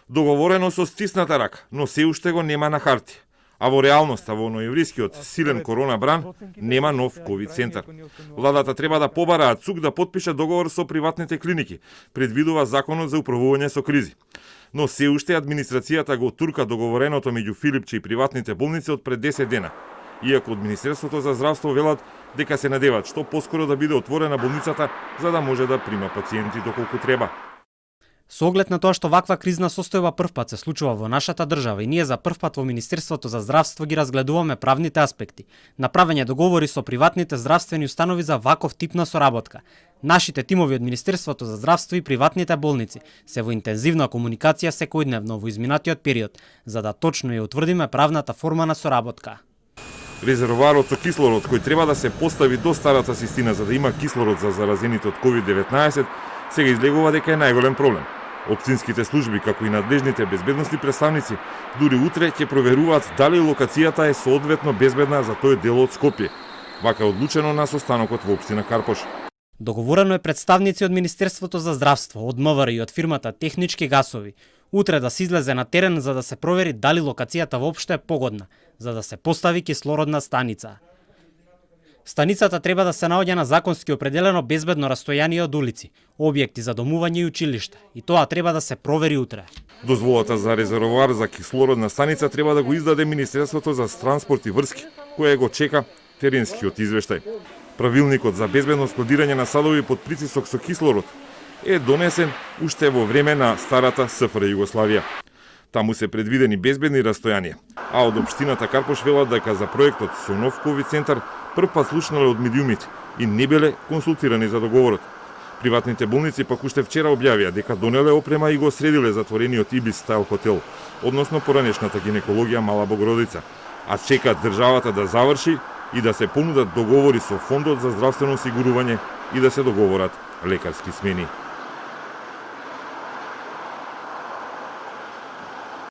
Договорено со стисната рака, но се уште го нема на харти. А во реалноста, во ноемврискиот силен корона бран, нема нов ковид центар. Владата треба да побара ЦУК да потпише договор со приватните клиники, предвидува законот за управување со кризи. Но се уште администрацијата го турка договореното меѓу Филипче и приватните болници од пред 10 дена. Иако од Министерството за здравство велат дека се надеват што поскоро да биде отворена болницата за да може да прима пациенти доколку треба. Со оглед на тоа што ваква кризна состојба првпат се случува во нашата држава и ние за првпат во Министерството за здравство ги разгледуваме правните аспекти, направење договори со приватните здравствени установи за ваков тип на соработка. Нашите тимови од Министерството за здравство и приватните болници се во интензивна комуникација секојдневно во изминатиот период, за да точно ја утврдиме правната форма на соработка. Резервоарот со кислород кој треба да се постави до старата систина за да има кислород за заразените од COVID-19, сега излегува дека е најголем проблем. Општинските служби, како и надлежните безбедностни представници, дури утре ќе проверуваат дали локацијата е соодветно безбедна за тој дел од Скопје. Вака е одлучено на состанокот во општина Карпош. Договорено е представници од Министерството за здравство, од МВР и од фирмата Технички гасови, утре да се излезе на терен за да се провери дали локацијата воопшто е погодна, за да се постави кислородна станица. Станицата треба да се наоѓа на законски определено безбедно растојание од улици, објекти за домување и училишта, и тоа треба да се провери утре. Дозволата за резервоар за кислородна станица треба да го издаде Министерството за транспорт и врски, кое го чека теренскиот извештај. Правилникот за безбедно складирање на садови под притисок со кислород е донесен уште во време на старата СФР Југославија. Таму се предвидени безбедни растојанија, а од општината Карпош велат дека за проектот со нов ковид центар првпат слушнале од медиумите и не биле консултирани за договорот. Приватните болници пак уште вчера објавија дека донеле опрема и го средиле затворениот Ибис стайл хотел, односно поранешната гинекологија Мала Богородица, а чекаат државата да заврши и да се понудат договори со Фондот за здравствено осигурување и да се договорат лекарски смени.